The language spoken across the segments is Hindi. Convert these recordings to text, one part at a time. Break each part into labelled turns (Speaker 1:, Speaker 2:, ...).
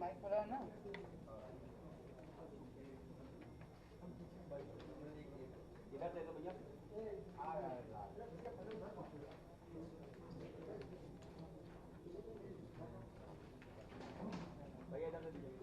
Speaker 1: माइक खोला ना। इधर दे दो भैया। भैया इधर दे दीजिए।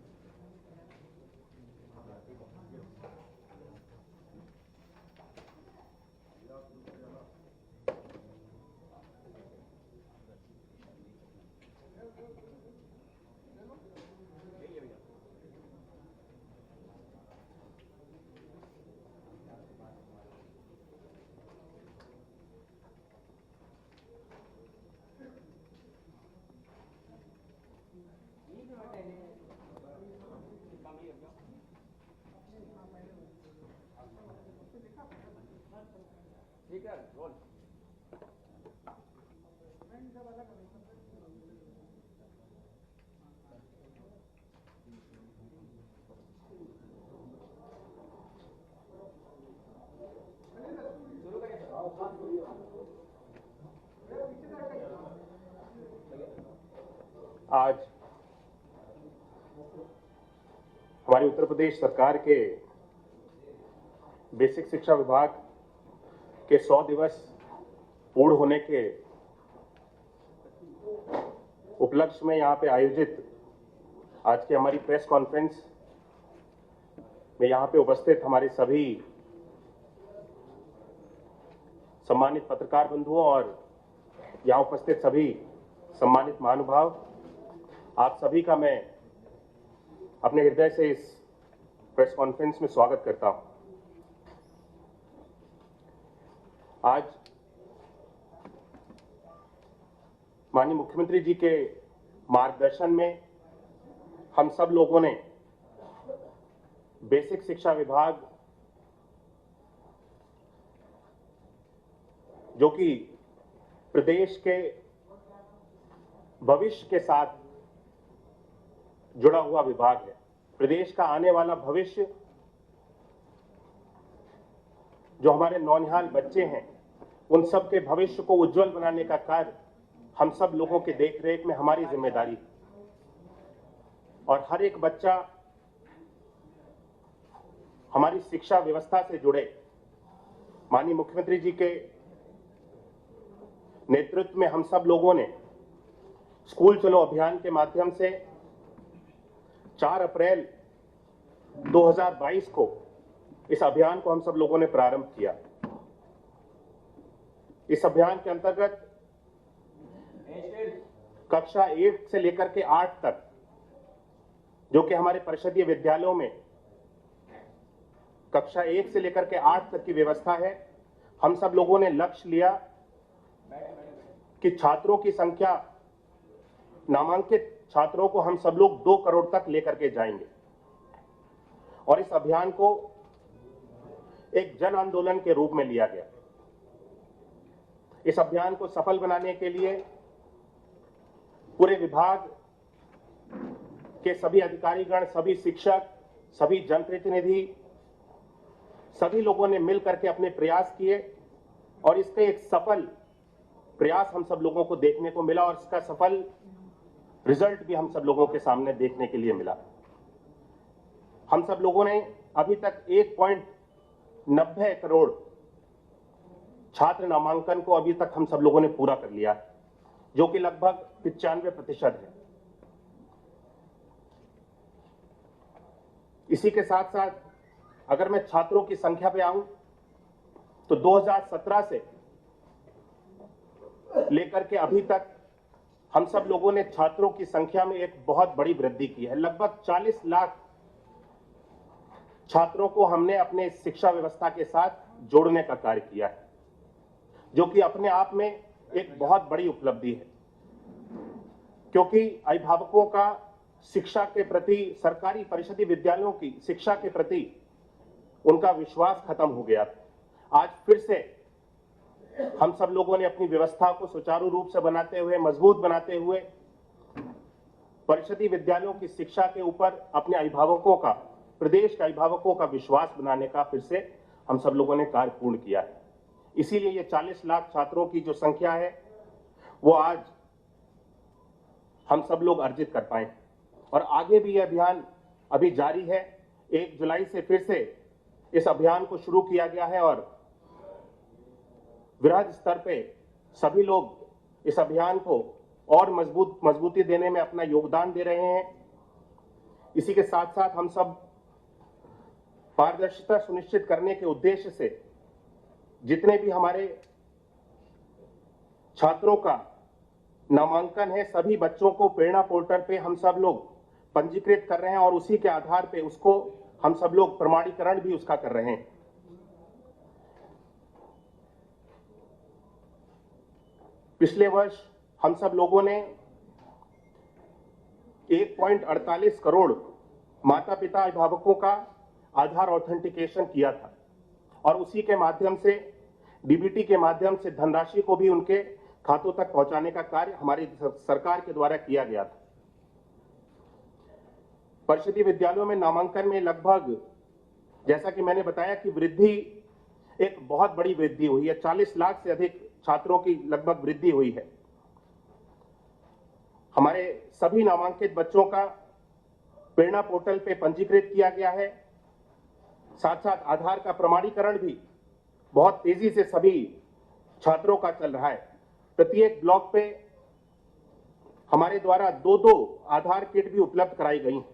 Speaker 1: ठीक है रोल।
Speaker 2: आज हमारी उत्तर प्रदेश सरकार के बेसिक शिक्षा विभाग के 100 दिवस पूर्ण होने के उपलक्ष्य में यहाँ पे आयोजित आज की हमारी प्रेस कॉन्फ्रेंस में यहाँ पे उपस्थित हमारे सभी सम्मानित पत्रकार बंधुओं और यहाँ उपस्थित सभी सम्मानित महानुभाव, आप सभी का मैं अपने हृदय से इस प्रेस कॉन्फ्रेंस में स्वागत करता हूं। आज माननीय मुख्यमंत्री जी के मार्गदर्शन में हम सब लोगों ने बेसिक शिक्षा विभाग, जो कि प्रदेश के भविष्य के साथ जुड़ा हुआ विभाग है, प्रदेश का आने वाला भविष्य, जो हमारे नौनिहाल बच्चे हैं, उन सब के भविष्य को उज्जवल बनाने का कार्य हम सब लोगों के देखरेख में हमारी जिम्मेदारी है। और हर एक बच्चा हमारी शिक्षा व्यवस्था से जुड़े, माननीय मुख्यमंत्री जी के नेतृत्व में हम सब लोगों ने स्कूल चलो अभियान के माध्यम से 4 अप्रैल 2022 को इस अभियान को हम सब लोगों ने प्रारंभ किया। इस अभियान के अंतर्गत कक्षा 1 से लेकर के 8 तक, जो कि हमारे परिषदीय विद्यालयों में कक्षा 1 से लेकर के 8 तक की व्यवस्था है, हम सब लोगों ने लक्ष्य लिया कि छात्रों की संख्या, नामांकित छात्रों को हम सब लोग 2 करोड़ तक लेकर के जाएंगे। और इस अभियान को एक जन आंदोलन के रूप में लिया गया। इस अभियान को सफल बनाने के लिए पूरे विभाग के सभी अधिकारीगण, सभी शिक्षक, सभी जनप्रतिनिधि, सभी लोगों ने मिलकर के अपने प्रयास किए और इसका एक सफल प्रयास हम सब लोगों को देखने को मिला और इसका सफल रिजल्ट भी हम सब लोगों के सामने देखने के लिए मिला। हम सब लोगों ने अभी तक 1.90 करोड़ छात्र नामांकन को अभी तक हम सब लोगों ने पूरा कर लिया, जो कि लगभग 95% है। इसी के साथ साथ अगर मैं छात्रों की संख्या पे आऊं तो 2017 से लेकर के अभी तक हम सब लोगों ने छात्रों की संख्या में एक बहुत बड़ी वृद्धि की है। लगभग 40 लाख छात्रों को हमने अपने शिक्षा व्यवस्था के साथ जोड़ने का कार्य किया है, जो कि अपने आप में एक बहुत बड़ी उपलब्धि है, क्योंकि अभिभावकों का शिक्षा के प्रति, सरकारी परिषदीय विद्यालयों की शिक्षा के प्रति उनका विश्वास खत्म हो गया था। आज फिर से हम सब लोगों ने अपनी व्यवस्था को सुचारू रूप से बनाते हुए, मजबूत बनाते हुए परिषदीय विद्यालयों की शिक्षा के ऊपर अपने अभिभावकों का, प्रदेश के अभिभावकों का विश्वास बनाने का फिर से हम सब लोगों ने कार्य पूर्ण किया है। इसीलिए ये 40 लाख छात्रों की जो संख्या है वो आज हम सब लोग अर्जित कर पाए। और आगे भी यह अभियान अभी जारी है। 1 जुलाई से फिर से इस अभियान को शुरू किया गया है और वृहद स्तर पे सभी लोग इस अभियान को और मजबूती देने में अपना योगदान दे रहे हैं। इसी के साथ साथ हम सब पारदर्शिता सुनिश्चित करने के उद्देश्य से जितने भी हमारे छात्रों का नामांकन है, सभी बच्चों को प्रेरणा पोर्टल पे हम सब लोग पंजीकृत कर रहे हैं और उसी के आधार पे उसको हम सब लोग प्रमाणीकरण भी उसका कर रहे हैं। पिछले वर्ष हम सब लोगों ने 1.48 करोड़ माता पिता अभिभावकों का आधार ऑथेंटिकेशन किया था और उसी के माध्यम से डीबीटी के माध्यम से धनराशि को भी उनके खातों तक पहुंचाने का कार्य हमारी सरकार के द्वारा किया गया था। परिषदीय विद्यालयों में नामांकन में लगभग, जैसा कि मैंने बताया कि वृद्धि एक बहुत बड़ी वृद्धि हुई है। 40 लाख से अधिक छात्रों की लगभग वृद्धि हुई है। हमारे सभी नामांकित बच्चों का प्रेरणा पोर्टल पे पंजीकृत किया गया है। साथ साथ आधार का प्रमाणीकरण भी बहुत तेजी से सभी छात्रों का चल रहा है। प्रत्येक ब्लॉक पे हमारे द्वारा 2-2 आधार किट भी उपलब्ध कराई गई हैं,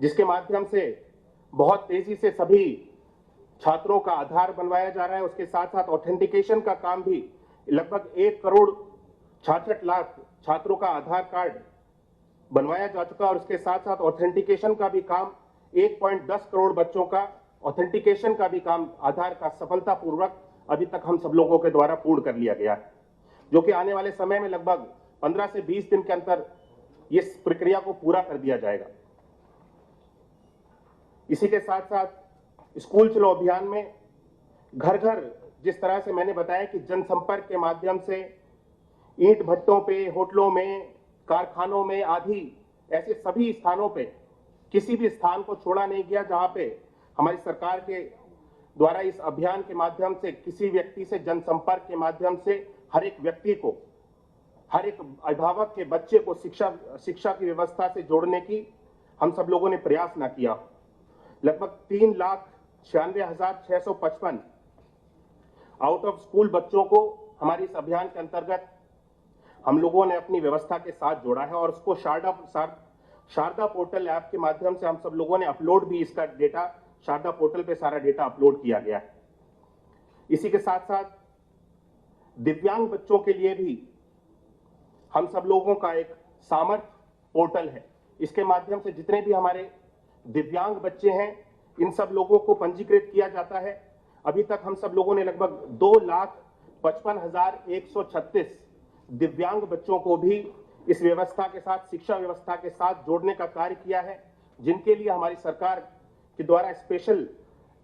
Speaker 2: जिसके माध्यम से बहुत तेजी से सभी छात्रों का आधार बनवाया जा रहा है। उसके साथ साथ ऑथेंटिकेशन का काम भी लगभग 1,66,00,000 छात्रों का आधार कार्ड बनवाया जा चुका है और उसके साथ साथ ऑथेंटिकेशन का भी काम 1.10 करोड़ बच्चों का ऑथेंटिकेशन का भी काम आधार का सफलतापूर्वक अभी तक हम सब लोगों के द्वारा पूर्ण कर लिया गया है, जो कि आने वाले समय में लगभग 15 से 20 दिन के अंदर इस प्रक्रिया को पूरा कर दिया जाएगा। इसी के साथ साथ स्कूल चलो अभियान में घर घर, जिस तरह से मैंने बताया कि जनसंपर्क के माध्यम से ईंट भट्टों पे, होटलों में, कारखानों में आदि ऐसे सभी स्थानों पे किसी भी स्थान को छोड़ा नहीं गया जहां पे हमारी सरकार के द्वारा इस अभियान के माध्यम से किसी व्यक्ति से जनसंपर्क के माध्यम से हर एक व्यक्ति को, हर एक अभिभावक के बच्चे को शिक्षा की व्यवस्था से जोड़ने की हम सब लोगों ने प्रयास ना किया। लगभग 3,96,655 आउट ऑफ स्कूल बच्चों को हमारी इस अभियान के अंतर्गत हम लोगों ने अपनी व्यवस्था के साथ जोड़ा है और उसको शारदा पोर्टल ऐप के माध्यम से हम सब लोगों ने अपलोड भी, इसका डेटा शारदा पोर्टल पे सारा डेटा अपलोड किया गया है। इसी के साथ साथ दिव्यांग बच्चों के लिए भी हम सब लोगों का एक सामर्थ्य पोर्टल है। इसके माध्यम से जितने भी हमारे दिव्यांग बच्चे हैं, इन सब लोगों को पंजीकृत किया जाता है। अभी तक हम सब लोगों ने लगभग 2,55,136 दिव्यांग बच्चों को भी इस व्यवस्था के साथ, शिक्षा व्यवस्था के साथ जोड़ने का कार्य किया है, जिनके लिए हमारी सरकार के द्वारा स्पेशल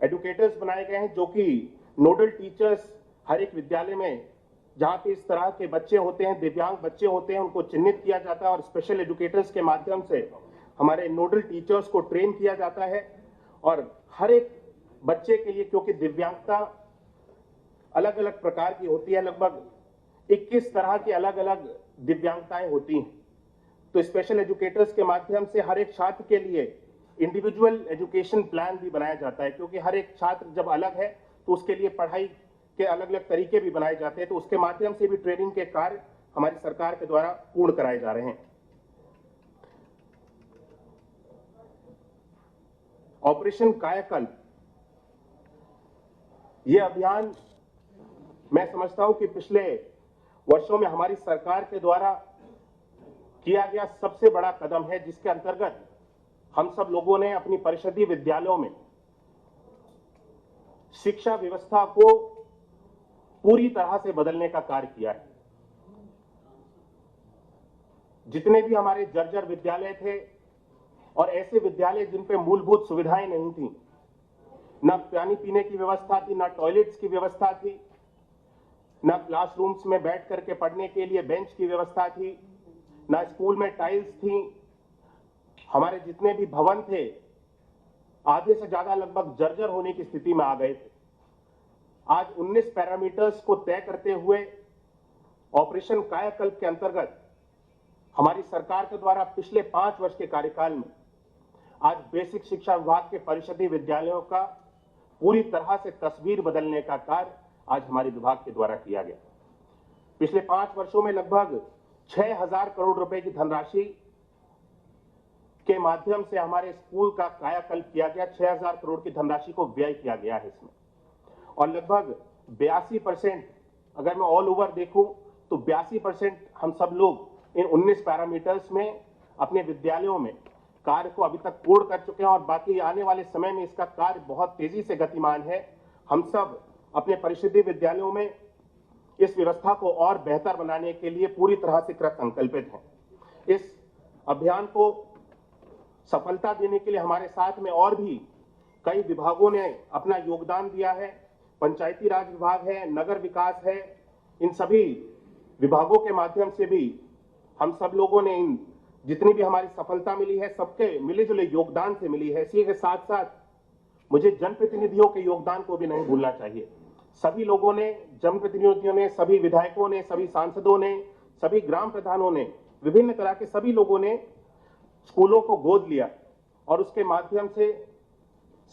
Speaker 2: एजुकेटर्स बनाए गए हैं, जो कि नोडल टीचर्स हर एक विद्यालय में जहां पे इस तरह के बच्चे होते हैं, दिव्यांग बच्चे होते हैं, उनको चिन्हित किया जाता है और स्पेशल एजुकेटर्स के माध्यम से हमारे नोडल टीचर्स को ट्रेन किया जाता है। और हर एक बच्चे के लिए, क्योंकि दिव्यांगता अलग अलग प्रकार की होती है, लगभग 21 तरह की अलग अलग दिव्यांगताएं होती हैं, तो स्पेशल एजुकेटर्स के माध्यम से हर एक छात्र के लिए इंडिविजुअल एजुकेशन प्लान भी बनाया जाता है, क्योंकि हर एक छात्र जब अलग है तो उसके लिए पढ़ाई के अलग अलग तरीके भी बनाए जाते हैं, तो उसके माध्यम से भी ट्रेनिंग के कार्य हमारी सरकार के द्वारा पूर्ण कराए जा रहे हैं। ऑपरेशन कायाकल्प, यह अभियान मैं समझता हूं कि पिछले वर्षों में हमारी सरकार के द्वारा किया गया सबसे बड़ा कदम है, जिसके अंतर्गत हम सब लोगों ने अपनी परिषदीय विद्यालयों में शिक्षा व्यवस्था को पूरी तरह से बदलने का कार्य किया है। जितने भी हमारे जर्जर विद्यालय थे और ऐसे विद्यालय जिन पे मूलभूत सुविधाएं नहीं थी, ना पानी पीने की व्यवस्था थी, ना टॉयलेट्स की व्यवस्था थी, ना क्लासरूम्स में बैठ करके पढ़ने के लिए बेंच की व्यवस्था थी, ना स्कूल में टाइल्स थी, हमारे जितने भी भवन थे आधे से ज्यादा लगभग जर्जर होने की स्थिति में आ गए थे। आज 19 पैरामीटर्स को तय करते हुए ऑपरेशन कायाकल्प के अंतर्गत हमारी सरकार के द्वारा पिछले 5 वर्ष के कार्यकाल में आज बेसिक शिक्षा विभाग के परिषदीय विद्यालयों का पूरी तरह से तस्वीर बदलने का कार्य आज हमारे विभाग के द्वारा किया गया। पिछले 5 वर्षों में लगभग 6000 करोड़ रुपए की धनराशि के माध्यम से हमारे स्कूल का कायाकल्प किया गया। 6000 करोड़ की धनराशि को व्यय किया गया है इसमें, और लगभग 82% अगर मैं ऑल ओवर देखूं तो 82% हम सब लोग इन 19 पैरामीटर्स में अपने विद्यालयों में कार्य को अभी तक पूर्ण कर चुके हैं, और बाकी आने वाले समय में इसका कार्य बहुत तेजी से गतिमान है। हम सब अपने परिषदीय विद्यालयों में इस व्यवस्था को और बेहतर बनाने के लिए पूरी तरह से कृत संकल्पित हैं। इस अभियान को सफलता देने के लिए हमारे साथ में और भी कई विभागों ने अपना योगदान दिया है। पंचायती राज विभाग है, नगर विकास है, इन सभी विभागों के माध्यम से भी हम सब लोगों ने इन जितनी भी हमारी सफलता मिली है सबके मिले जुले योगदान से मिली है। इसी के साथ साथ मुझे जनप्रतिनिधियों के योगदान को भी नहीं भूलना चाहिए। सभी लोगों ने, जनप्रतिनिधियों ने, सभी विधायकों ने, सभी सांसदों ने, सभी ग्राम प्रधानों ने, विभिन्न तरह के सभी लोगों ने स्कूलों को गोद लिया, और उसके माध्यम से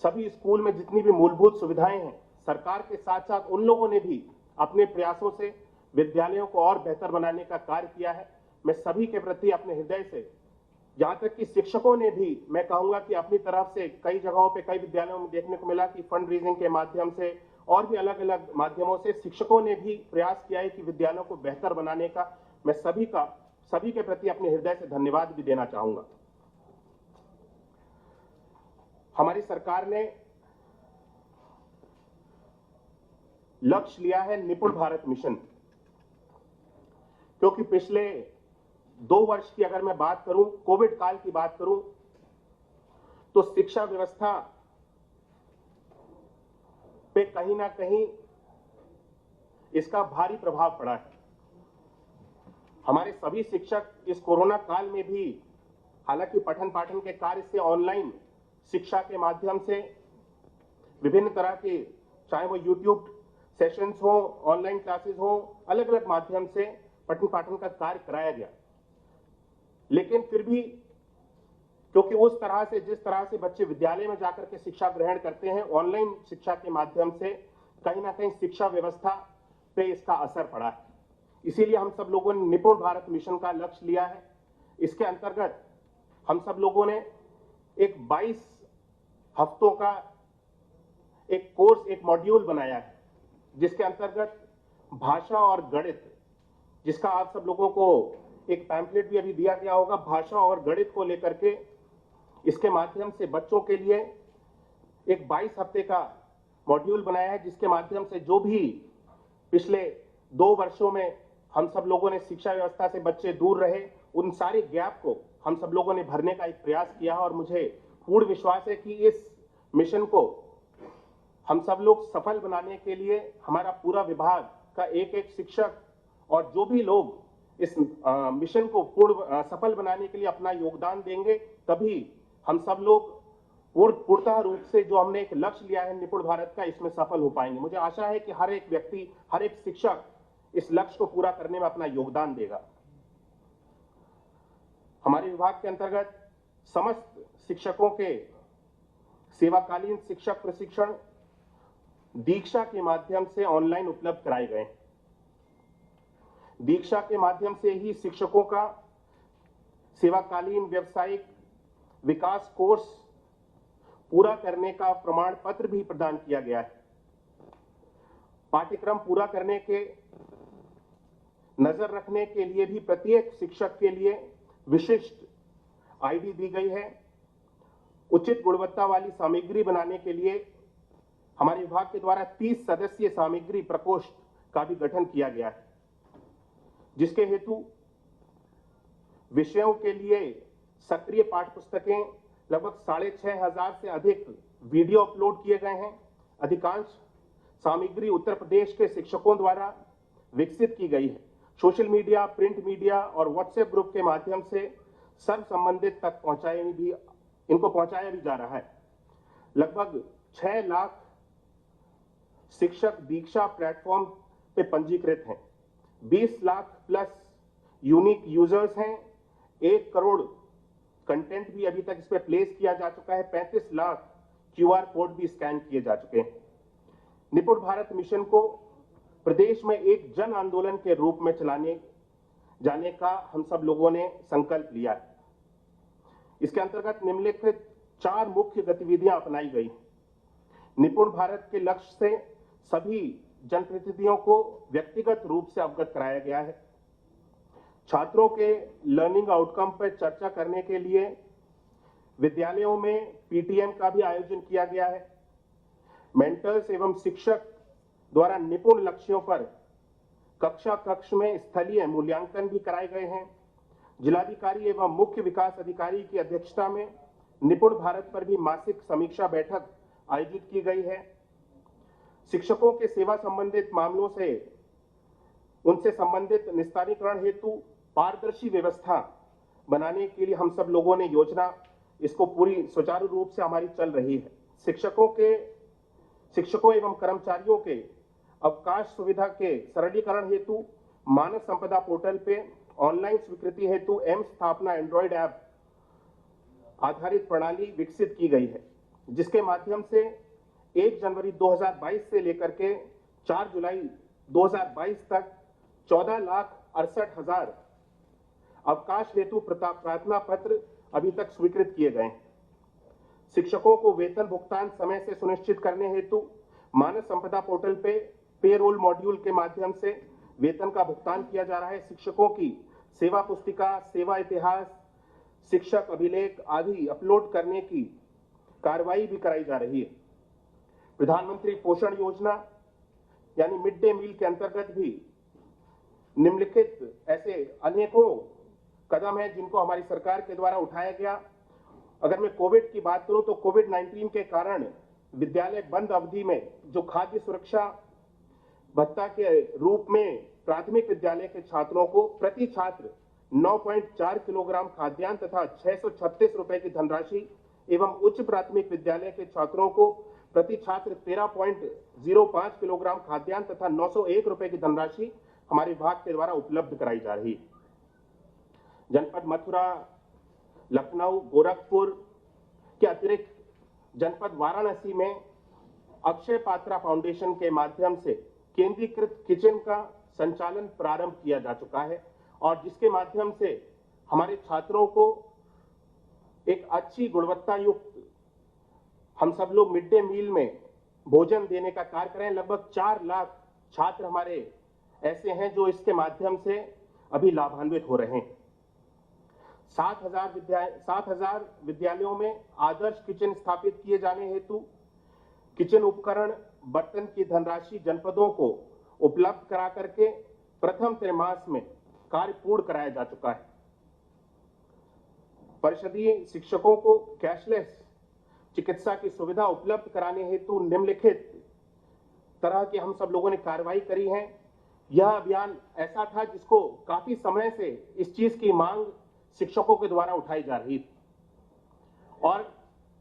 Speaker 2: सभी स्कूल में जितनी भी मूलभूत सुविधाएं हैं, सरकार के साथ साथ उन लोगों ने भी अपने प्रयासों से विद्यालयों को और बेहतर बनाने का कार्य किया है। मैं सभी के प्रति अपने हृदय से, यहां तक कि शिक्षकों ने भी, मैं कहूंगा कि अपनी तरफ से कई जगहों पे, कई विद्यालयों में देखने को मिला कि फंड रेजिंग के माध्यम से और भी अलग अलग माध्यमों से शिक्षकों ने भी प्रयास किया है कि विद्यालयों को बेहतर बनाने का। मैं सभी के प्रति अपने हृदय से धन्यवाद भी देना चाहूंगा। हमारी सरकार ने लक्ष्य लिया है निपुण भारत मिशन, क्योंकि पिछले 2 वर्ष की अगर मैं बात करूं, कोविड काल की बात करूं, तो शिक्षा व्यवस्था पे कहीं ना कहीं इसका भारी प्रभाव पड़ा है। हमारे सभी शिक्षक इस कोरोना काल में भी, हालांकि पठन पाठन के कार्य से ऑनलाइन शिक्षा के माध्यम से विभिन्न तरह के, चाहे वो यूट्यूब सेशंस हो, ऑनलाइन क्लासेस हो, अलग अलग माध्यम से पठन पाठन का कार्य कराया गया। लेकिन फिर भी क्योंकि उस तरह से, जिस तरह से बच्चे विद्यालय में जाकर के शिक्षा ग्रहण करते हैं, ऑनलाइन शिक्षा के माध्यम से कहीं ना कहीं शिक्षा व्यवस्था पे इसका असर पड़ा है। इसीलिए हम सब लोगों ने निपुण भारत मिशन का लक्ष्य लिया है। इसके अंतर्गत हम सब लोगों ने एक 22 हफ्तों का एक कोर्स, एक मॉड्यूल बनाया है, जिसके अंतर्गत भाषा और गणित, जिसका आप सब लोगों को एक पैम्फलेट भी अभी दिया गया होगा, भाषा और गणित को लेकर के इसके माध्यम से बच्चों के लिए एक 22 हफ्ते का मॉड्यूल बनाया है, जिसके माध्यम से जो भी पिछले 2 वर्षों में हम सब लोगों ने शिक्षा व्यवस्था से बच्चे दूर रहे, उन सारे गैप को हम सब लोगों ने भरने का एक प्रयास किया है। और मुझे पूर्ण विश्वास है कि इस मिशन को हम सब लोग सफल बनाने के लिए हमारा पूरा विभाग का एक एक शिक्षक और जो भी लोग इस मिशन को पूर्ण सफल बनाने के लिए अपना योगदान देंगे, तभी हम सब लोग पूर्णतः रूप से जो हमने एक लक्ष्य लिया है निपुण भारत का, इसमें सफल हो पाएंगे। मुझे आशा है कि हर एक व्यक्ति, हर एक शिक्षक इस लक्ष्य को पूरा करने में अपना योगदान देगा। हमारे विभाग के अंतर्गत समस्त शिक्षकों के सेवाकालीन शिक्षक प्रशिक्षण दीक्षा के माध्यम से ऑनलाइन उपलब्ध कराए गए। दीक्षा के माध्यम से ही शिक्षकों का सेवाकालीन व्यावसायिक विकास कोर्स पूरा करने का प्रमाण पत्र भी प्रदान किया गया है। पाठ्यक्रम पूरा करने के नजर रखने के लिए भी प्रत्येक शिक्षक के लिए विशिष्ट आईडी दी गई है। उचित गुणवत्ता वाली सामग्री बनाने के लिए हमारे विभाग के द्वारा 30 सदस्यीय सामग्री प्रकोष्ठ का भी गठन किया गया है, जिसके हेतु विषयों के लिए सक्रिय पाठ्य पुस्तकें लगभग 6500 से अधिक वीडियो अपलोड किए गए हैं। अधिकांश सामग्री उत्तर प्रदेश के शिक्षकों द्वारा विकसित की गई है। सोशल मीडिया, प्रिंट मीडिया और व्हाट्सएप ग्रुप के माध्यम से सर्व संबंधित तक इनको पहुंचाया भी जा रहा है। लगभग 6 लाख शिक्षक दीक्षा प्लेटफॉर्म पे पंजीकृत हैं। 20 लाख प्लस यूनिक यूजर्स हैं, 1 करोड़ कंटेंट भी अभी तक इस पे प्लेस किया जा चुका है। 35 लाख QR कोड भी स्कैन किए जा चुके हैं। निपुण भारत मिशन को प्रदेश में एक जन आंदोलन के रूप में चलाने जाने का हम सब लोगों ने संकल्प लिया है। इसके अंतर्गत निम्नलिखित 4 मुख्य गतिविधियां अपनाई गई। निपुण भारत के लक्ष्य से सभी जनप्रतिनिधियों को व्यक्तिगत रूप से अवगत कराया गया है। छात्रों के लर्निंग आउटकम पर चर्चा करने के लिए विद्यालयों में PTM का भी आयोजन किया गया है। मेंटर्स एवं शिक्षक द्वारा निपुण लक्ष्यों पर कक्षा कक्ष में स्थलीय मूल्यांकन भी कराए गए हैं। जिलाधिकारी एवं मुख्य विकास अधिकारी की अध्यक्षता में निपुण भारत पर भी मासिक समीक्षा बैठक आयोजित की गई है। शिक्षकों के सेवा संबंधित मामलों से उनसे संबंधित निस्तारीकरण हेतु पारदर्शी व्यवस्था बनाने के लिए हम सब लोगों ने योजना इसको पूरी सुचारू रूप से हमारी चल रही है। शिक्षकों एवं कर्मचारियों के अवकाश सुविधा के सरलीकरण हेतु मानव संपदा पोर्टल पे ऑनलाइन स्वीकृति हेतु एम स्थापना एंड्रॉइड ऐप आधारित प्रणाली विकसित की गई है, जिसके माध्यम से 1 जनवरी 2022 से लेकर के 4 जुलाई 2022 तक 14,68,000 अवकाश हेतु प्रार्थना पत्र अभी तक स्वीकृत किए गए हैं। शिक्षकों को वेतन भुगतान समय से सुनिश्चित करने हेतु मानव संपदा पोर्टल पे पेरोल मॉड्यूल के माध्यम से वेतन का भुगतान किया जा रहा है। शिक्षकों की सेवा पुस्तिका, सेवा इतिहास, शिक्षक अभिलेख आदि अपलोड करने की कार्रवाई भी कराई जा रही है। प्रधानमंत्री पोषण योजना यानी मिड डे मील के अंतर्गत भी निम्नलिखित ऐसे अनेकों कदम हैं जिनको हमारी सरकार के द्वारा उठाया गया। अगर मैं कोविड की बात करूं तो कोविड-19 के कारण विद्यालय बंद अवधि में जो खाद्य सुरक्षा भत्ता के रूप में प्राथमिक विद्यालय के छात्रों को प्रति छात्र 9.4 किलोग्राम खाद्यान्न तथा 636 रुपए की धनराशि एवं उच्च प्राथमिक विद्यालय के छात्रों को प्रति छात्र 13.05 किलोग्राम खाद्यान्न तथा 901 रुपए की धनराशि हमारे विभाग के द्वारा उपलब्ध कराई जा रही है। जनपद मथुरा, लखनऊ, गोरखपुर के अतिरिक्त जनपद वाराणसी में अक्षय पात्रा फाउंडेशन के माध्यम से केंद्रीकृत किचन का संचालन प्रारंभ किया जा चुका है और जिसके माध्यम से हमारे छात्रों को एक अच्छी गुणवत्ता युक्त हम सब लोग मिड डे मील में भोजन देने का कार्य करें। लगभग 4 लाख छात्र हमारे ऐसे हैं जो इसके माध्यम से अभी लाभान्वित हो रहे हैं। 7,000 विद्यालयों में आदर्श किचन स्थापित किए जाने हेतु किचन उपकरण, बर्तन की धनराशि जनपदों को उपलब्ध करा करके प्रथम त्रैमास में कार्य पूर्ण कराया जा चुका है। परिषदीय शिक्षकों को कैशलेस चिकित्सा की सुविधा उपलब्ध कराने हेतु निम्नलिखित तरह की हम सब लोगों ने कार्रवाई करी है। यह अभियान ऐसा था जिसको काफी समय से इस चीज की मांग शिक्षकों के द्वारा उठाई जा रही थी और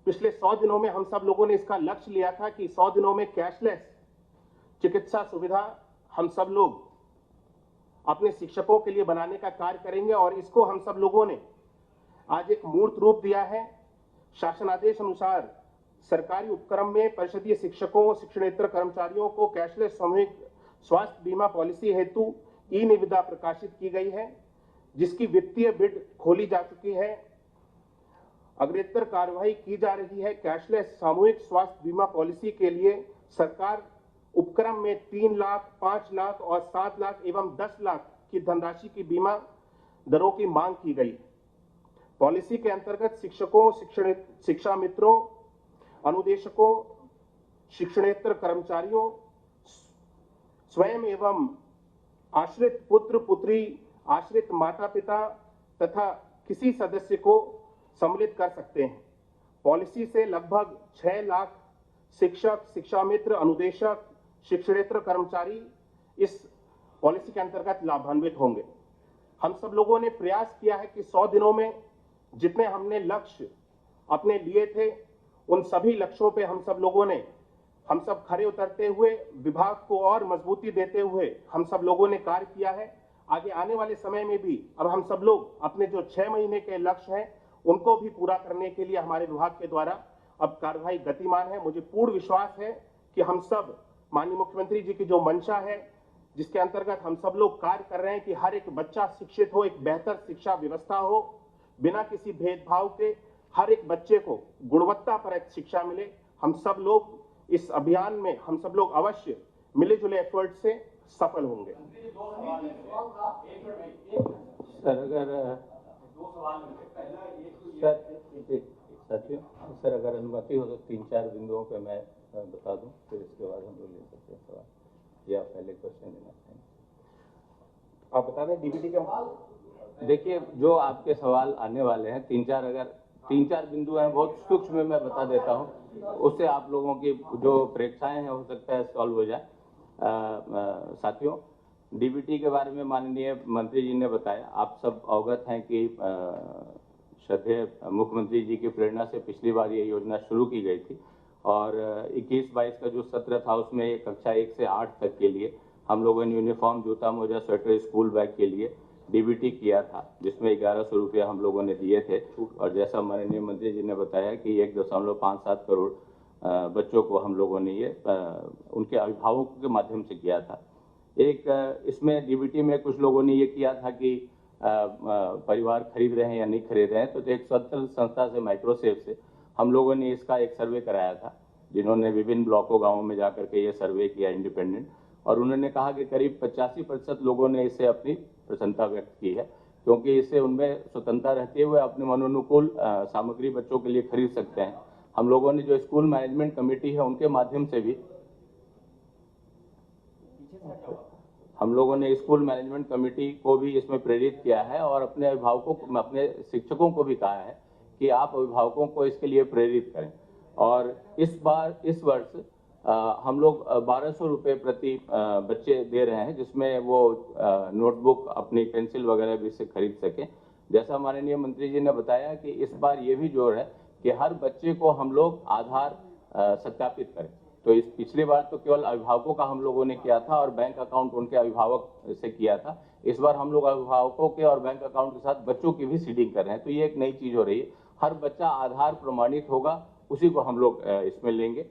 Speaker 2: पिछले 100 दिनों में हम सब लोगों ने इसका लक्ष्य लिया था कि 100 दिनों में कैशलेस चिकित्सा सुविधा हम सब लोग अपने शिक्षकों के लिए बनाने का कार्य करेंगे और इसको हम सब लोगों ने आज एक मूर्त रूप दिया है। शासनादेश अनुसार सरकारी उपक्रम में परिषदीय शिक्षकों, शिक्षणेतर कर्मचारियों को कैशलेस सामूहिक स्वास्थ्य बीमा पॉलिसी हेतु ई-निविदा प्रकाशित की गई है, जिसकी वित्तीय बिड खोली जा चुकी है। अग्रेतर कार्यवाही की जा रही है। कैशलेस सामूहिक स्वास्थ्य बीमा पॉलिसी के लिए सरकार उपक्रम में 3 लाख, 5 लाख और 7 लाख एवं 10 लाख की धनराशि की बीमा दरों की मांग की गई। पॉलिसी के अंतर्गत शिक्षकों, शिक्षा मित्रों, अनुदेशकों, शिक्षणेतर कर्मचारियों, स्वयं एवं आश्रित पुत्र पुत्री, आश्रित माता पिता तथा किसी सदस्य को सम्मिलित कर सकते हैं। पॉलिसी से लगभग 6 लाख शिक्षक, शिक्षा मित्र, अनुदेशक, शिक्षणेतर कर्मचारी इस पॉलिसी के अंतर्गत लाभान्वित होंगे। हम सब लोगों ने प्रयास किया है कि 100 दिनों में जितने हमने लक्ष्य अपने लिए थे उन सभी लक्ष्यों पे हम सब खरे उतरते हुए विभाग को और मजबूती देते हुए हम सब लोगों ने कार्य किया है। आगे आने वाले समय में भी अब हम सब लोग अपने जो 6 महीने के लक्ष्य हैं उनको भी पूरा करने के लिए हमारे विभाग के द्वारा अब कार्यवाही गतिमान है। मुझे पूर्ण विश्वास है कि हम सब माननीय मुख्यमंत्री जी की जो मंशा है, जिसके अंतर्गत हम सब लोग कार्य कर रहे हैं कि हर एक बच्चा शिक्षित हो, एक बेहतर शिक्षा व्यवस्था हो, बिना किसी भेदभाव के हर एक बच्चे को गुणवत्ता पर एक शिक्षा मिले। हम सब लोग इस अभियान में हम सब लोग अवश्य मिले जुले एफर्ट से सफल होंगे।
Speaker 3: सर अगर साथियों सर अगर अनुमति हो तो 3-4 बिंदुओं पे मैं बता दूं, फिर इसके बाद हम लोग ले सकते हैं सवाल, या पहले क्वेश्चन लेना चाहेंगे?
Speaker 2: आप बता दें डीबीटी के।
Speaker 3: देखिए, जो आपके सवाल आने वाले हैं 3-4 बिंदु हैं, बहुत सूक्ष्म मैं बता देता हूं, उससे आप लोगों की जो प्रेक्षाएं हैं हो सकता है सॉल्व हो जाए। साथियों, डीबीटी के बारे में माननीय मंत्री जी ने बताया, आप सब अवगत हैं कि श्रद्धेय मुख्यमंत्री जी की प्रेरणा से पिछली बार ये योजना शुरू की गई थी और 21-22 का जो सत्र था उसमें कक्षा 1 से 8 तक के लिए हम लोगों ने यूनिफॉर्म, जूता मोजा, स्वेटर, स्कूल बैग के लिए डीबीटी किया था, जिसमें 1100 रुपये हम लोगों ने दिए थे। और जैसा माननीय मंत्री जी ने बताया कि 1.57 करोड़ बच्चों को हम लोगों ने ये उनके अभिभावकों के माध्यम से किया था। एक इसमें डीबीटी में कुछ लोगों ने ये किया था कि परिवार खरीद रहे हैं या नहीं खरीद रहे हैं, तो एक स्वतंत्र संस्था से, माइक्रोसेफ से हम लोगों ने इसका एक सर्वे कराया था, जिन्होंने विभिन्न ब्लॉकों, गांवों में जाकर के ये सर्वे किया इंडिपेंडेंट, और उन्होंने कहा कि करीब 85% लोगों ने इससे अपनी प्रसन्नता व्यक्त की है, क्योंकि इससे उनमें स्वतंत्रता रहते हुए अपने मनोनुकूल सामग्री बच्चों के लिए खरीद सकते हैं। हम लोगों ने जो स्कूल मैनेजमेंट कमेटी है उनके माध्यम से भी हम लोगों ने स्कूल मैनेजमेंट कमेटी को भी इसमें प्रेरित किया है और अपने अभिभावकों को, अपने शिक्षकों को भी कहा है कि आप अभिभावकों को इसके लिए प्रेरित करें। और इस वर्ष हम लोग 1200 रुपये प्रति बच्चे दे रहे हैं, जिसमें वो नोटबुक, अपनी पेंसिल वगैरह भी से खरीद सकें। जैसा माननीय मंत्री जी ने बताया कि इस बार ये भी जोर है कि हर बच्चे को हम लोग आधार सत्यापित करें। तो इस पिछली बार तो केवल अभिभावकों का हम लोगों ने किया था और बैंक अकाउंट उनके अभिभावक से किया था। इस बार हम लोग अभिभावकों के और बैंक अकाउंट के साथ बच्चों की भी सीडिंग कर रहे हैं, तो ये एक नई चीज हो रही है। हर बच्चा आधार प्रमाणित होगा, उसी को हम लोग इसमें लेंगे।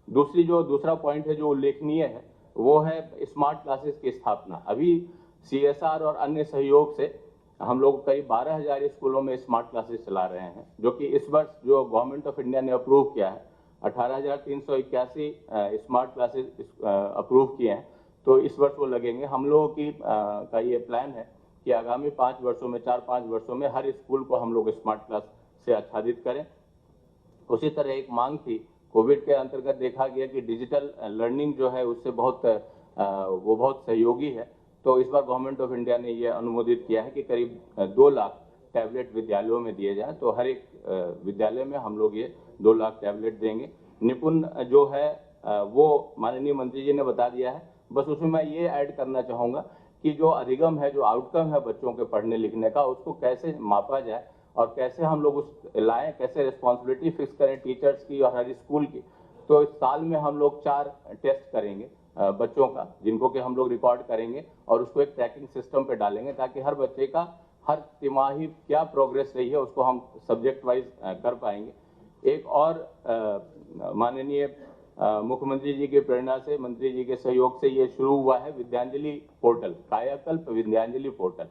Speaker 3: दूसरा पॉइंट है जो उल्लेखनीय है, वो है स्मार्ट क्लासेस की स्थापना। अभी CSR और अन्य सहयोग से हम लोग करीब 12,000 स्कूलों में स्मार्ट क्लासेस चला रहे हैं, जो कि इस वर्ष जो गवर्नमेंट ऑफ इंडिया ने अप्रूव किया है, 18,381 स्मार्ट क्लासेस अप्रूव किए हैं। तो इस वर्ष वो लगेंगे। हम लोगों की का ये प्लान है कि आगामी 5 वर्षों में, 4-5 वर्षों में हर स्कूल को हम लोग स्मार्ट क्लास से आच्छादित करें। उसी तरह एक मांग थी, कोविड के अंतर्गत देखा गया कि डिजिटल लर्निंग जो है उससे वो बहुत सहयोगी है। तो इस बार गवर्नमेंट ऑफ इंडिया ने ये अनुमोदित किया है कि करीब 2 लाख टैबलेट विद्यालयों में दिए जाएं। तो हर एक विद्यालय में हम लोग ये 2 लाख टैबलेट देंगे। निपुण जो है वो माननीय मंत्री जी ने बता दिया है। बस उसमें मैं ये ऐड करना चाहूँगा कि जो अधिगम है, जो आउटकम है बच्चों के पढ़ने लिखने का, उसको कैसे मापा जाए और कैसे हम लोग उस लाएं, कैसे रिस्पॉन्सिबिलिटी फिक्स करें टीचर्स की और हर स्कूल की। तो इस साल में हम लोग 4 टेस्ट करेंगे बच्चों का, जिनको कि हम लोग रिकॉर्ड करेंगे और उसको एक ट्रैकिंग सिस्टम पे डालेंगे, ताकि हर बच्चे का हर तिमाही क्या प्रोग्रेस रही है उसको हम सब्जेक्ट वाइज कर पाएंगे। एक और माननीय मुख्यमंत्री जी की प्रेरणा से, मंत्री जी के सहयोग से ये शुरू हुआ है विद्यांजलि पोर्टल, कायाकल्प विद्यांजलि पोर्टल।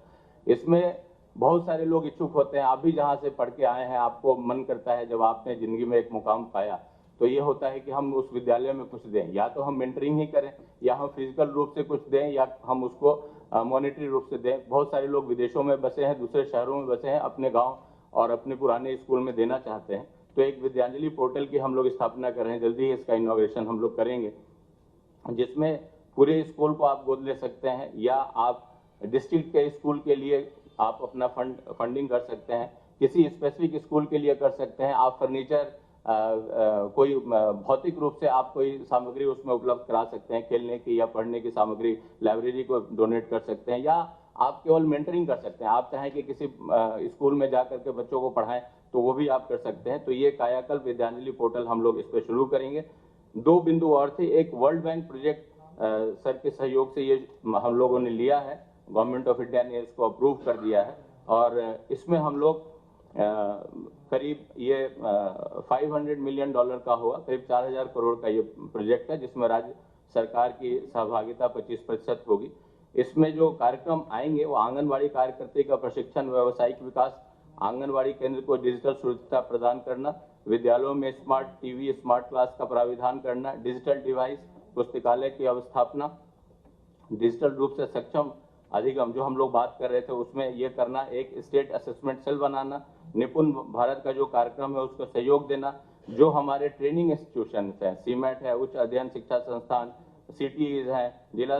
Speaker 3: इसमें बहुत सारे लोग इच्छुक होते हैं। आप भी जहाँ से पढ़ के आए हैं, आपको मन करता है जब आपने जिंदगी में एक मुकाम पाया, तो ये होता है कि हम उस विद्यालय में कुछ दें, या तो हम मेंटरिंग ही करें, या हम फिजिकल रूप से कुछ दें, या हम उसको मॉनेटरी रूप से दें। बहुत सारे लोग विदेशों में बसे हैं, दूसरे शहरों में बसे हैं, अपने गाँव और अपने पुराने स्कूल में देना चाहते हैं। तो एक विद्यांजलि पोर्टल की हम लोग स्थापना कर रहे हैं, जल्दी ही इसका इनॉग्रेशन हम लोग करेंगे, जिसमें पूरे स्कूल को आप गोद ले सकते हैं, या आप डिस्ट्रिक्ट के स्कूल के लिए आप अपना फंडिंग कर सकते हैं, किसी स्पेसिफिक स्कूल के लिए कर सकते हैं। आप फर्नीचर, कोई भौतिक रूप से आप कोई सामग्री उसमें उपलब्ध करा सकते हैं, खेलने की या पढ़ने की सामग्री, लाइब्रेरी को डोनेट कर सकते हैं, या आप केवल मेंटरिंग कर सकते हैं। आप चाहें कि किसी स्कूल में जा करके बच्चों को पढ़ाएं, तो वो भी आप कर सकते हैं। तो ये कायाकल्प विद्यांजलि पोर्टल हम लोग इस पर शुरू करेंगे। 2 बिंदु और थे। एक वर्ल्ड बैंक प्रोजेक्ट सर के सहयोग से ये हम लोगों ने लिया है, गवर्नमेंट ऑफ इंडिया ने इसको अप्रूव कर दिया है और इसमें हम लोग करीब ये $500 मिलियन का होगा, करीब 4,000 करोड़ का ये प्रोजेक्ट है, जिसमें राज्य सरकार की सहभागिता 25% होगी। इसमें जो कार्यक्रम आएंगे वो आंगनबाड़ी कार्यकर्ता का प्रशिक्षण, व्यावसायिक विकास, आंगनबाड़ी केंद्र को डिजिटल सुरक्षा प्रदान करना, विद्यालयों में स्मार्ट टीवी, स्मार्ट क्लास का प्राविधान करना, डिजिटल डिवाइस, पुस्तकालय की अवस्थापना, डिजिटल रूप से सक्षम अधिगम जो हम लोग बात कर रहे थे उसमें ये करना, एक स्टेट असेसमेंट सेल बनाना, निपुण भारत का जो कार्यक्रम है उसको सहयोग देना, जो हमारे ट्रेनिंग इंस्टीट्यूशन हैं, सीमेट है, उच्च अध्ययन शिक्षा संस्थान, सीटीईज हैं, जिला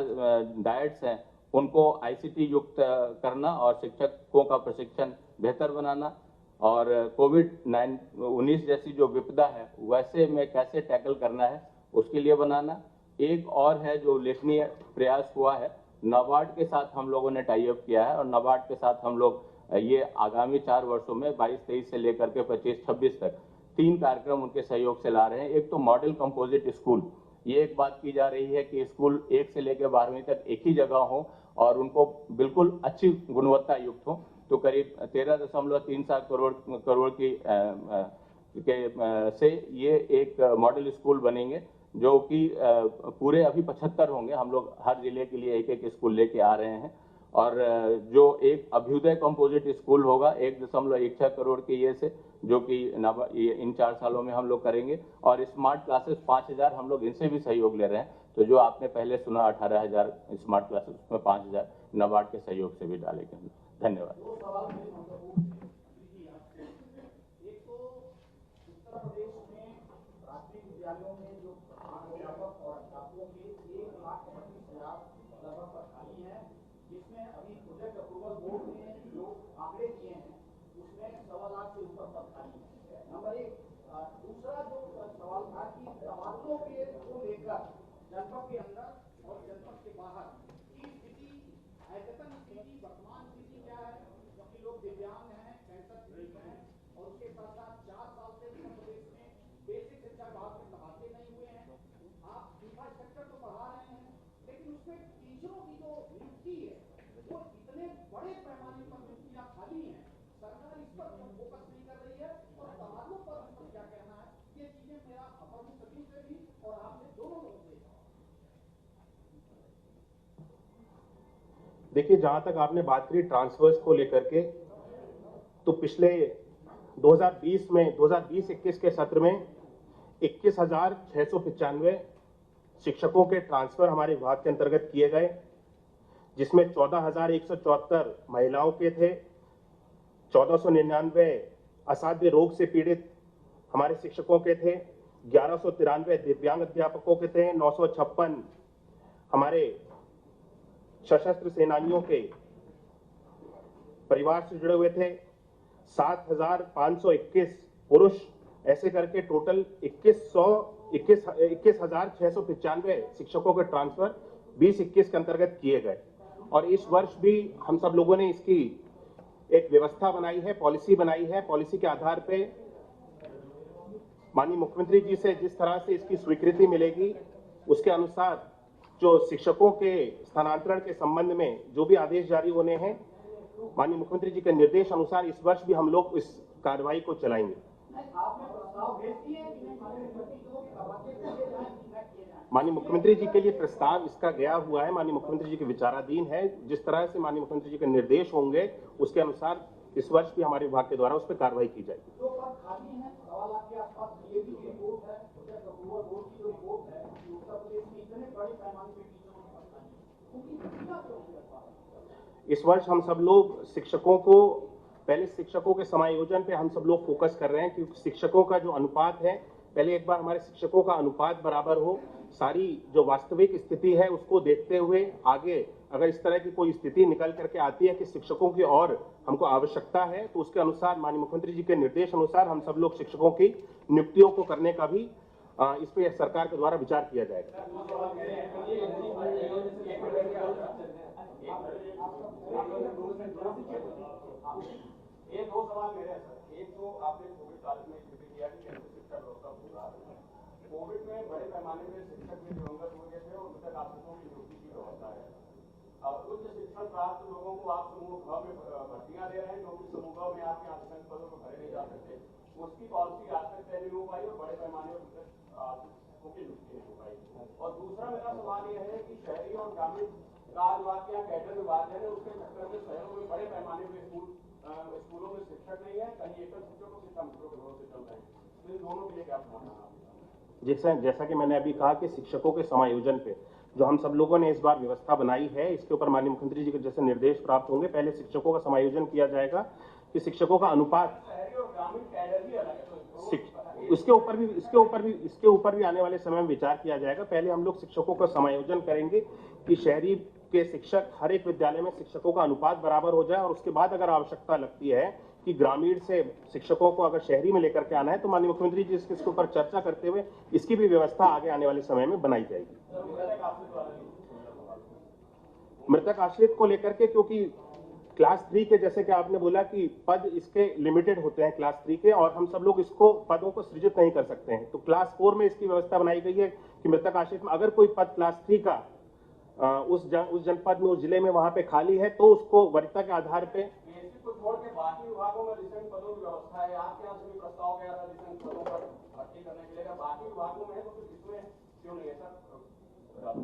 Speaker 3: डायट्स हैं, उनको आईसीटी युक्त करना और शिक्षकों का प्रशिक्षण बेहतर बनाना, और कोविड-19 जैसी जो विपदा है वैसे में कैसे टैकल करना है उसके लिए बनाना। एक और है जो उल्लेखनीय प्रयास हुआ है, नाबार्ड के साथ हम लोगों ने टाई अप किया है और नाबार्ड के साथ हम लोग ये आगामी 4 वर्षों में 22-23 से लेकर के 25-26 तक 3 कार्यक्रम उनके सहयोग से ला रहे हैं। एक तो मॉडल कंपोजिट स्कूल, ये एक बात की जा रही है कि स्कूल 1 से लेकर 12वीं तक एक ही जगह हो और उनको बिल्कुल अच्छी गुणवत्ता युक्त हो, तो करीब 13.37 करोड़ की से ये एक मॉडल स्कूल बनेंगे, जो कि पूरे अभी 75 होंगे। हम लोग हर जिले के लिए एक स्कूल लेके आ रहे हैं और जो एक अभ्युदय कंपोजिट स्कूल होगा 1.16 करोड़ के ये से, जो कि इन 4 सालों में हम लोग करेंगे, और स्मार्ट क्लासेस 5,000 हम लोग इनसे भी सहयोग ले रहे हैं। तो जो आपने पहले सुना 18,000 स्मार्ट क्लासेस, उसमें 5,000 नाबार्ड के सहयोग से भी डालेंगे। धन्यवाद।
Speaker 4: विद्यालयों में जो अध्यापक और अध्यापकों के 1,38,000 लगभग पर खाली है, जिसमें अभी प्रोजेक्ट अप्रूवल बोर्ड ने जो आंकड़े दिए हैं उसमें 1.25 लाख से ऊपर पद खाली है। नंबर 1। दूसरा जो सवाल था कि तबादलों के को लेकर जनपद के अंदर और जनपद के बाहर की स्थिति, अद्यतन स्थिति, वर्तमान स्थिति क्या है, क्योंकि लोग दिव्यांग हैं, कैंसर पीड़ित हैं, और उसके साथ साथ 4 साल से उत्तर प्रदेश में बेसिक शिक्षा विभाग में तबादले नहीं हुए हैं। आप इंफ्रास्ट्रक्चर तो बढ़ा रहे हैं, लेकिन उसमें टीचरों की जो नियुक्ति है वो इतने बड़े पैमाने पर नियुक्तियां खाली हैं, सरकार इस पर फोकस नहीं कर रही है, और तबादलों पर उस पर क्या कहना है, ये चीजें मेरा अपर मुख्य सचिव से भी और आपसे दोनों लोगों से।
Speaker 2: देखिए, जहां तक आपने बात करी ट्रांसफर्स को लेकर के, तो पिछले 2020-21 के सत्र में 21,695 शिक्षकों के ट्रांसफर हमारे विभाग के अंतर्गत किए गए, जिसमें 14,174 महिलाओं के थे, 1,499 असाध्य रोग से पीड़ित हमारे शिक्षकों के थे, 1,193 दिव्यांग अध्यापकों के थे, 956 हमारे सशस्त्र सेनानियों के परिवार से जुड़े हुए थे, 7,521 पुरुष, ऐसे करके टोटल 21,695 शिक्षकों के ट्रांसफर 2021 के अंतर्गत किए गए। और इस वर्ष भी हम सब लोगों ने इसकी एक व्यवस्था बनाई है, पॉलिसी बनाई है। पॉलिसी के आधार पे माननीय मुख्यमंत्री जी से जिस तरह से इसकी स्वीकृति मिलेगी, उसके अनुसार जो शिक्षकों के स्थानांतरण के संबंध में जो भी आदेश जारी होने हैं, माननीय मुख्यमंत्री जी के निर्देश अनुसार इस वर्ष भी हम लोग इस कार्रवाई को चलाएंगे। माननीय मुख्यमंत्री जी के लिए प्रस्ताव इसका गया हुआ है, माननीय मुख्यमंत्री जी के विचाराधीन है। जिस तरह से माननीय मुख्यमंत्री जी के निर्देश होंगे उसके अनुसार इस वर्ष भी हमारे विभाग के द्वारा उस पर कार्रवाई की जाएगी।
Speaker 4: जो पद खाली है, 1.25 लाख के आसपास ये भी रिपोर्ट है, प्रोजेक्ट अप्रूवल बोर्ड की जो रिपोर्ट है कि उत्तर प्रदेश में इतने बड़े पैमाने पे टीचरों की पद खाली है, उनकी कितना क्यों नहीं कर पा रहे?
Speaker 2: इस वर्ष हम सब लोग शिक्षकों को, पहले शिक्षकों के समायोजन पे हम सब लोग फोकस कर रहे हैं, क्योंकि शिक्षकों का जो अनुपात है, पहले एक बार हमारे शिक्षकों का अनुपात बराबर हो, सारी जो वास्तविक स्थिति है उसको देखते हुए आगे अगर इस तरह की कोई स्थिति निकल करके आती है कि शिक्षकों की और हमको आवश्यकता है, तो उसके अनुसार माननीय मुख्यमंत्री जी के निर्देश अनुसार हम सब लोग शिक्षकों की नियुक्तियों को करने का भी इस पे सरकार के द्वारा विचार किया जाएगा।
Speaker 1: ये 2 सवाल मेरे हैं सर। एक तो आपने कोविड काल में जिक्र किया कि कैसे शिक्षा व्यवस्था पूरा कोविड में बड़े पैमाने में शिक्षक भी दिवंगत हो गए थे और उन तक आश्रितों की नियुक्ति की व्यवस्था है। उच्च शिक्षण प्राप्त लोगों को आप समूह ख में भर्तियां दे रहे हैं, क्योंकि समूह ग में आपके यहाँ अधिकांश पदों पर भरे नहीं जा सकते, उसकी पॉलिसी आज तक तय नहीं हो पाई और बड़े पैमाने पर शिक्षकों की नियुक्ति नहीं हो पाई। और दूसरा मेरा सवाल यह है कि शहरी और ग्रामीण कार्य विभाग या कैडर विभाग है, उसके चक्कर में शहरों में बड़े पैमाने पर स्कूलों में शिक्षक नहीं है, कहीं एकल शिक्षकों शिक्षा मित्रों के भरोसे चल रहे हैं, तो इन दोनों के लिए क्या मानना?
Speaker 2: जैसा कि मैंने अभी कहा कि शिक्षकों के समायोजन पे जो हम सब लोगों ने इस बार व्यवस्था बनाई है, इसके ऊपर माननीय मुख्यमंत्री जी के जैसे निर्देश प्राप्त होंगे, पहले शिक्षकों का समायोजन किया जाएगा कि शिक्षकों का अनुपात इसके ऊपर भी आने वाले समय में विचार किया जाएगा। पहले हम लोग शिक्षकों का समायोजन करेंगे कि शहरी के शिक्षक हर एक विद्यालय में शिक्षकों का अनुपात बराबर हो जाए, और उसके बाद अगर आवश्यकता लगती है कि ग्रामीण से शिक्षकों को अगर शहरी में लेकर के आना है, तो माननीय मुख्यमंत्री जी इसके ऊपर चर्चा करते हुए इसकी भी व्यवस्था आगे आने वाले समय में बनाई जाएगी। मृतक आश्रित को लेकर के, क्योंकि क्लास 3 के जैसे कि आपने बोला कि पद इसके लिमिटेड होते हैं क्लास 3 के, और हम सब लोग इसको पदों को सृजित नहीं कर सकते हैं, तो क्लास 4 में इसकी व्यवस्था बनाई गई है कि मृतक आश्रित में अगर कोई पद क्लास 3 का उस जनपद में, उस जिले में वहां पे खाली है, तो उसको वरीयता के आधार पे
Speaker 1: को छोड़ के बाकी विभागों में रिसेंट पदों की व्यवस्था है। आपके यहाँ से भी प्रस्ताव गया था रिसेंट पदों पर भर्ती करने के लिए, बाकी विभागों में है तो फिर इसमें क्यों नहीं है सर?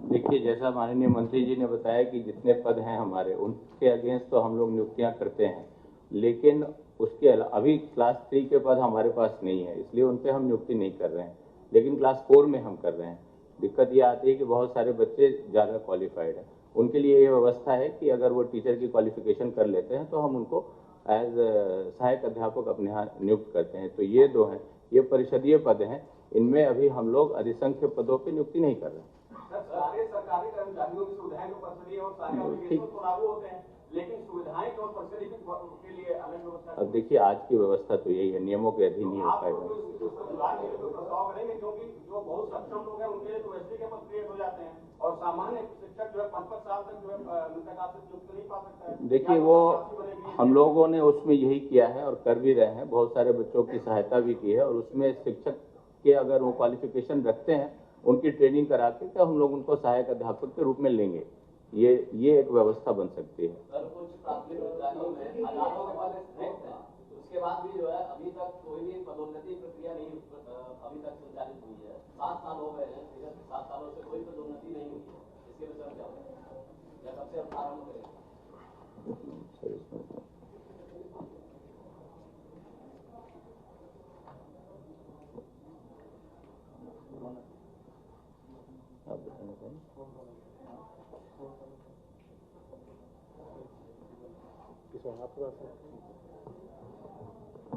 Speaker 3: देखिए, जैसा माननीय मंत्री जी ने बताया कि जितने पद हैं हमारे, उनके अगेंस्ट तो हम लोग नियुक्तियां करते हैं, लेकिन उसके अभी क्लास 3 के पद हमारे पास नहीं है, इसलिए उन पर हम नियुक्ति नहीं कर रहे हैं, लेकिन क्लास 4 में हम कर रहे हैं। दिक्कत ये आती है कि बहुत सारे बच्चे ज़्यादा क्वालिफाइड हैं, उनके लिए ये व्यवस्था है कि अगर वो टीचर की क्वालिफिकेशन कर लेते हैं तो हम उनको एज सहायक अध्यापक अपने यहाँ नियुक्त करते हैं। तो ये दो हैं, ये परिषदीय पद हैं, इनमें अभी हम लोग अधिसंख्य पदों पे नियुक्ति नहीं कर रहे हैं।
Speaker 1: सारे सरकारी कर्मचारियों की सुविधाएं तो परिषदीय और सारे ऑब्लिगेशन तो लागू होते हैं, लेकिन सुविधाएं तो परिषदीय के लिए अलग व्यवस्था।
Speaker 3: अब देखिए, आज की व्यवस्था तो यही है, नियमों के अधीन ही हो पाएगा।
Speaker 1: प्रस्ताव करेंगे, क्योंकि जो बहुत सक्षम लोग हैं उनके लिए तो वैसे के पद क्रिएट हो जाते हैं, और सामान्य शिक्षक जो है 5-5 साल तक जो है मृतक आश्रित नियुक्त नहीं पा सकता है।
Speaker 3: देखिए, वो हम लोगों ने उसमें यही किया है और कर भी रहे हैं, बहुत सारे बच्चों की सहायता भी की है, और उसमें शिक्षक के अगर वो क्वालिफिकेशन रखते हैं, उनकी ट्रेनिंग करा के तो हम लोग उनको सहायक अध्यापक के रूप में लेंगे। ये एक व्यवस्था बन सकती है।
Speaker 5: सर, कुछ प्राथमिक विद्यालयों में हजारों के पद रिक्त हैं, उसके बाद भी जो है अभी तक कोई भी पदोन्नति प्रक्रिया नहीं अभी तक संचालित हुई है। 7 साल हो गए हैं, 7 सालों से कोई पदोन्नति नहीं हुई है, इसके विषय में क्या होगा या कब से प्रारंभ करें?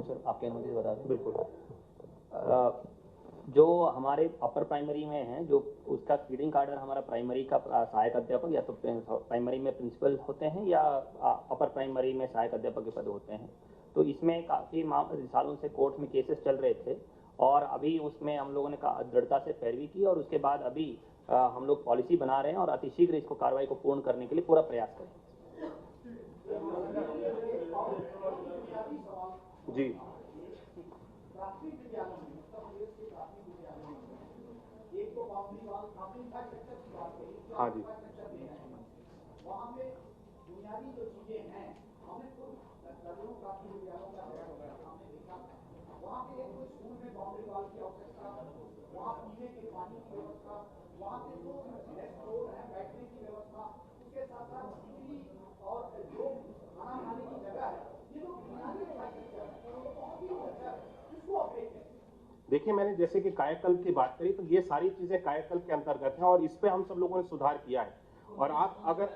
Speaker 6: सर, आपके अनुमति से बता दें।
Speaker 2: बिल्कुल।
Speaker 6: जो हमारे अपर प्राइमरी में है, जो उसका फीडिंग कार्डर हमारा प्राइमरी का सहायक अध्यापक या तो प्राइमरी में प्रिंसिपल होते हैं या अपर प्राइमरी में सहायक अध्यापक के पद होते हैं, तो इसमें काफ़ी सालों से कोर्ट में केसेस चल रहे थे, और अभी उसमें हम लोगों ने दृढ़ता से पैरवी की, और उसके बाद अभी हम लोग पॉलिसी बना रहे हैं और अतिशीघ्र इसको कार्रवाई को पूर्ण करने के लिए पूरा प्रयास करें।
Speaker 2: जी,
Speaker 4: प्राथमिक विद्यालयों में, उत्तर प्रदेश के प्राथमिक विद्यालयों में एक तो बाउंड्री वाल काफी इंफ्रास्ट्रक्चर की बात करी,
Speaker 2: हाँ जी,
Speaker 4: वहाँ पे बुनियादी जो चीजें हैं, हमने खुद दर्जनों प्राथमिक विद्यालयों का दौरा वगैरह हमने देखा, वहाँ पे एक तो स्कूल में बाउंड्री वाल की आवश्यकता, वहाँ पीने के पानी की व्यवस्था, वहाँ पे जो रेस्ट रोड है, बैठने की व्यवस्था, उसके साथ साथ बिजली और जो खाना खाने की जगह है, ये जो बुनियादी इंफ्रास्ट्रक्चर है वो बहुत ही अच्छा है, इसको अपडेट करें।
Speaker 2: देखिए, मैंने जैसे कि कायाकल्प की बात करी, तो ये सारी चीजें कायाकल्प के अंतर्गत हैं, और इस पे हम सब लोगों ने सुधार किया है। और आप अगर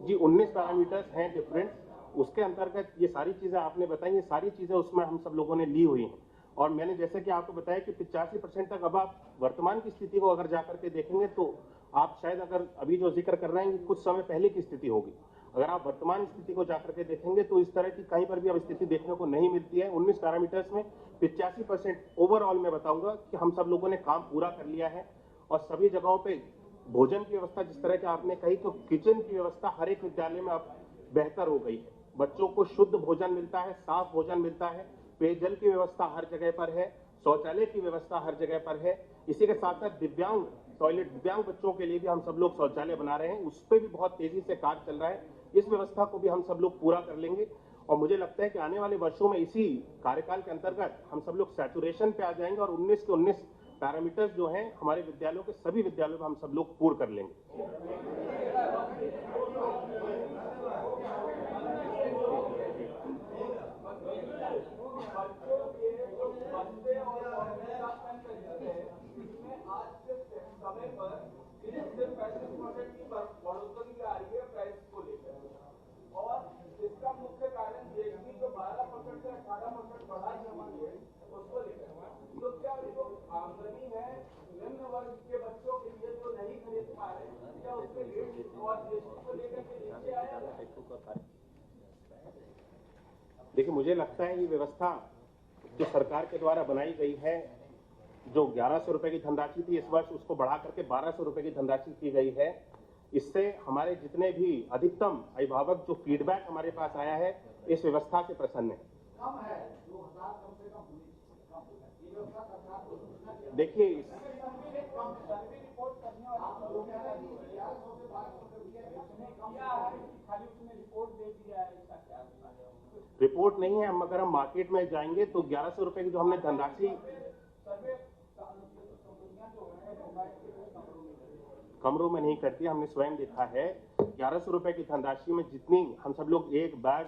Speaker 2: जी 19 पैरामीटर्स हैं डिफरेंट, उसके अंतर्गत ये सारी चीजें आपने बताई, ये सारी चीजें उसमें हम सब लोगों ने ली हुई हैं। और मैंने जैसे कि आपको बताया कि 85% तक, अब आप वर्तमान की स्थिति को अगर जाकर के देखेंगे तो आप शायद, अगर अभी जो जिक्र कर रहे हैं कि कुछ समय पहले की स्थिति होगी, अगर आप वर्तमान स्थिति को जाकर के देखेंगे तो इस तरह की कहीं पर भी अब स्थिति देखने को नहीं मिलती है। 19 पैरामीटर्स में 85% ओवरऑल मैं बताऊंगा कि हम सब लोगों ने काम पूरा कर लिया है, और सभी जगहों पे भोजन की व्यवस्था, जिस तरह की आपने कही, तो किचन की व्यवस्था हर एक विद्यालय में अब बेहतर हो गई है। बच्चों को शुद्ध भोजन मिलता है, साफ भोजन मिलता है, पेयजल की व्यवस्था हर जगह पर है, शौचालय की व्यवस्था हर जगह पर है। इसी के साथ साथ दिव्यांग टॉयलेट, दिव्यांग बच्चों के लिए भी हम सब लोग शौचालय बना रहे हैं, उस पर भी बहुत तेजी से कार्य चल रहा है। इस व्यवस्था को भी हम सब लोग पूरा कर लेंगे और मुझे लगता है कि आने वाले वर्षों में इसी कार्यकाल के अंतर्गत हम सब लोग सैचुरेशन पे आ जाएंगे और 19 के 19 पैरामीटर्स जो हैं हमारे विद्यालयों के सभी विद्यालयों में हम सब लोग पूर्ण कर लेंगे।
Speaker 1: समय पर सिर्फ 35% की बढ़ोतरी आ रही है प्राइस को लेकर और इसका मुख्य कारण जीएसटी जो 12% से 18% बढ़ा दी है उसको लेकर। तो क्या जो आमदनी है निम्न वर्ग के बच्चों के लिए जो नहीं खरीद पा रहे, क्या उसके रेट और जीएसटी को लेकर के नीचे आया?
Speaker 2: देखिए, मुझे लगता है ये व्यवस्था जो सरकार के द्वारा बनाई गई है, जो 1100 रुपए की धनराशि थी इस वर्ष उसको बढ़ा करके 1200 रुपए की धनराशि की गई है। इससे हमारे जितने भी अधिकतम अभिभावक जो फीडबैक हमारे पास आया है इस व्यवस्था से प्रसन्न है।
Speaker 4: कम है 2000 कम से कम ये व्यवस्था सरकार को सूचना चाहिए।
Speaker 2: देखिए
Speaker 4: सर्वे रिपोर्ट करने वाले लोग 1100 से 1200 खाली उसने रिपोर्ट दे दिया है, इसका क्या
Speaker 2: रिपोर्ट नहीं है। अगर हम मार्केट में जाएंगे तो 1100 रुपए की जो हमने धनराशि कमरों में नहीं करती, हमने स्वयं देखा है 1100 रुपए की धनराशि में जितनी हम सब लोग एक बैग,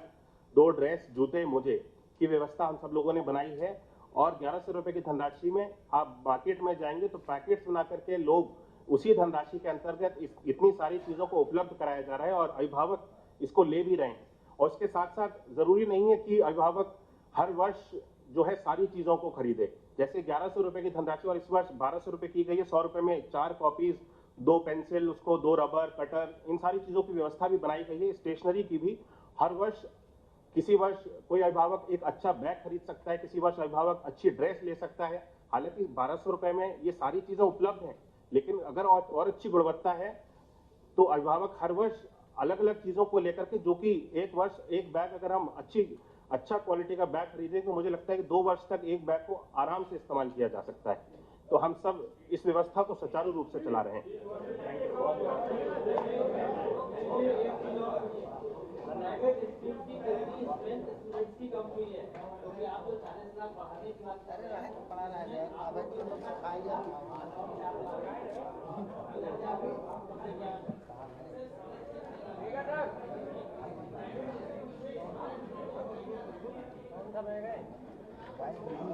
Speaker 2: 2 ड्रेस, जूते, मोजे की व्यवस्था हम सब लोगों ने बनाई है और 1100 रुपए की धनराशि में आप मार्केट में जाएंगे तो पैकेट्स बना करके लोग उसी धनराशि के अंतर्गत इतनी सारी चीजों को उपलब्ध कराया जा रहा है और अभिभावक इसको ले भी रहे हैं। और इसके साथ साथ जरूरी नहीं है कि अभिभावक हर वर्ष जो है सारी चीजों को खरीदे। जैसे 1100 रुपए की धनराशि और इस वर्ष 1200 रुपए की गई है, 100 रुपए में 4 कॉपीज, 2 पेंसिल, उसको 2 रबर, कटर, इन सारी चीजों की व्यवस्था भी बनाई गई है। स्टेशनरी की भी हर वर्ष किसी वर्ष कोई अभिभावक एक अच्छा बैग खरीद सकता है, किसी वर्ष अभिभावक अच्छी ड्रेस ले सकता है। हालांकि 1200 रुपए में ये सारी चीजें उपलब्ध हैं, लेकिन अगर और अच्छी गुणवत्ता है तो अभिभावक हर वर्ष अलग अलग चीजों को लेकर के, जो कि एक वर्ष एक बैग अगर हम अच्छा क्वालिटी का बैग खरीदें तो मुझे लगता है कि 2 वर्ष तक एक बैग को आराम से इस्तेमाल किया जा सकता है। तो हम सब इस व्यवस्था को सुचारू रूप से चला रहे हैं।
Speaker 4: है